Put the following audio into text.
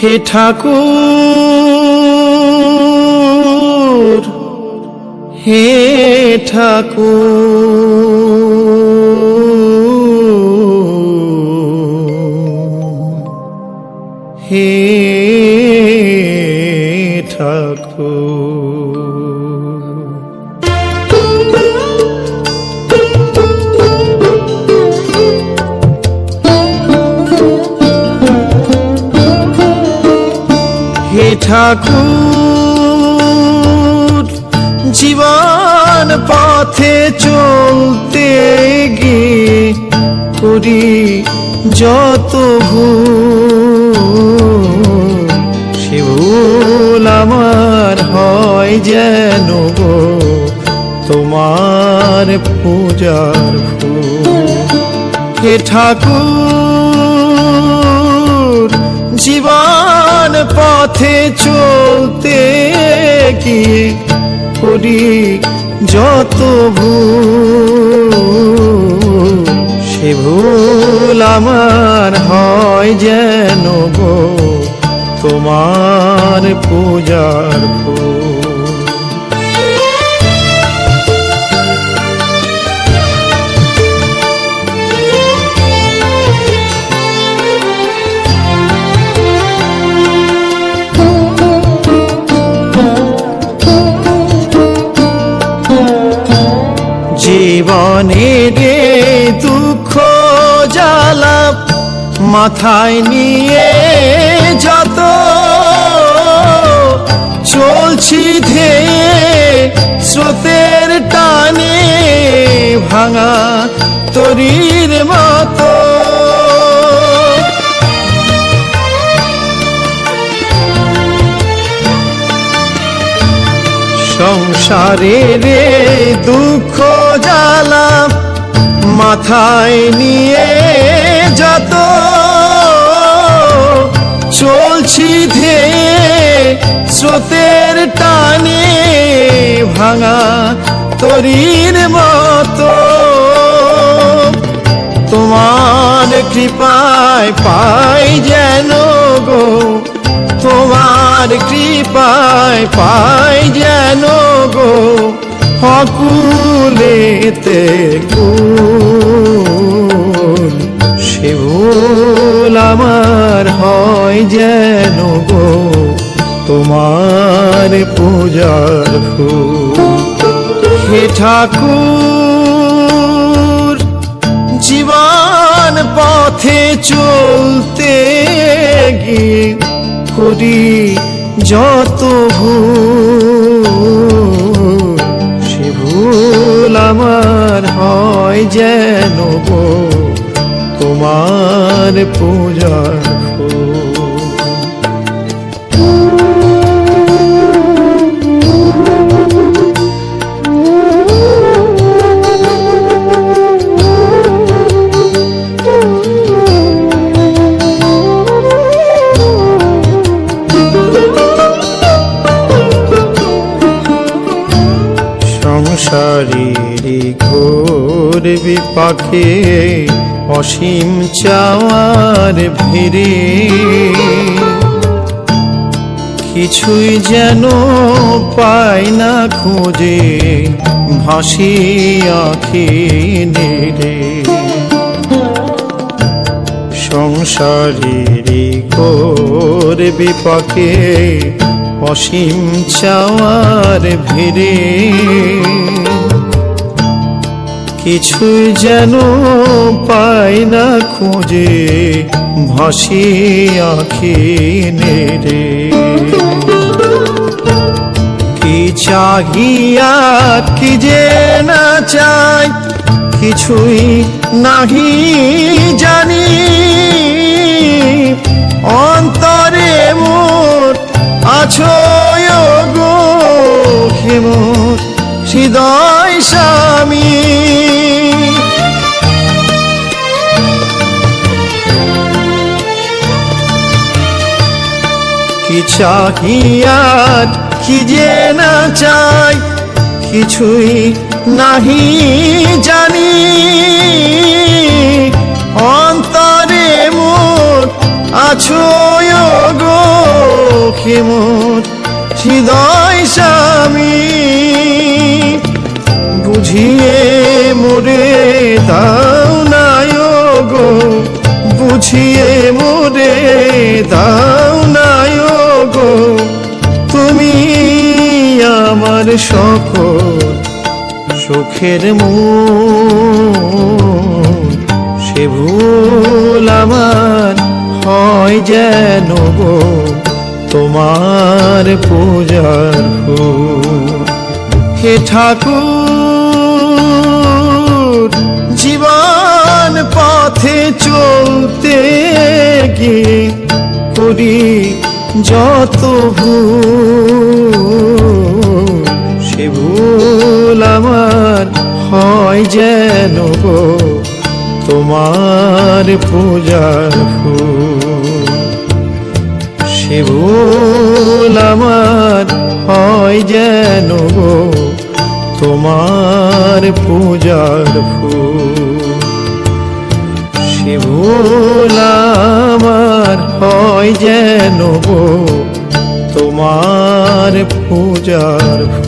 হে ঠাকুর, হে ঠাকুর, হে ঠাকুর। হে ঠাকুর, জীবন পথে চলতে গিয়ে করি যত ভুল, সে ভুল আমার হয় যেন গো তোমার পূজার ফুল। হে ঠাকুর, জীবন পথে চলতে গিয়ে করি যত ভুল, সে ভুল আমার হয় যেন গো তোমার পূজার ফুল। জীবনের দুঃখ জ্বালা মাথায় নিয়ে যত চলছি ধেয়ে স্রোতের টানে ভাঙা তরীর মতো, সংসারের দুঃখ জ্বালা মাথায় নিয়ে যত চলছি ধেয়ে স্রোতের টানে ভাঙা তরীর মতো, তোমার কৃপায় পাই যেন গো, তোমার কৃপায় পাই যেন গো অকুলেতে কুল, সে ভুল আমার হয় যেন গো তোমার পূজার ফুল। হে ঠাকুর, জীবন পথে চলতে গিয়ে করি যত ভুল, সে ভুল আমার হয় যেন গো তোমার পূজার ফুল। সংসারের ঘোর বিপাকে অসীম চাওয়ার ভিড়ে কিছুই যেন পাই না খুঁজে ভাসি আঁখি নেড়ে। সংসারের ঘোর বিপাকে অসীম চাওয়ার ভিড়ে কিছুই যেন পাই না খুঁজে ভাসি আঁখি নেড়ে। কি চাহিয়া কি যে না চাই কিছুই নাহি জানি, অন্তরে মোর আছো গো হে মোর হৃদয় স্বামী। কি চাহিয়া কি যে না চাই কিছুই নাহি জানি, অন্তরে মোর আছো গো দেখে মোর হৃদয় স্বামী, বুঝিয়ে মোরে দাও না গো, বুঝিয়ে মোরে দাও না গো, তুমি আমার সকল সুখের মূল। সে ভুল আমার হয় যেন গো তোমার পূজার ফুল। হে ঠাকুর, জীবন পথে চলতে গিয়ে করি যত ভুল, সে ভুল আমার হয় যেন গো তোমার পূজার ফুল। সে ভুল আমার হয় যেন গো তোমার পূজার ফুল। সে ভুল আমার হয় যেন গো তোমার পূজার ফুল।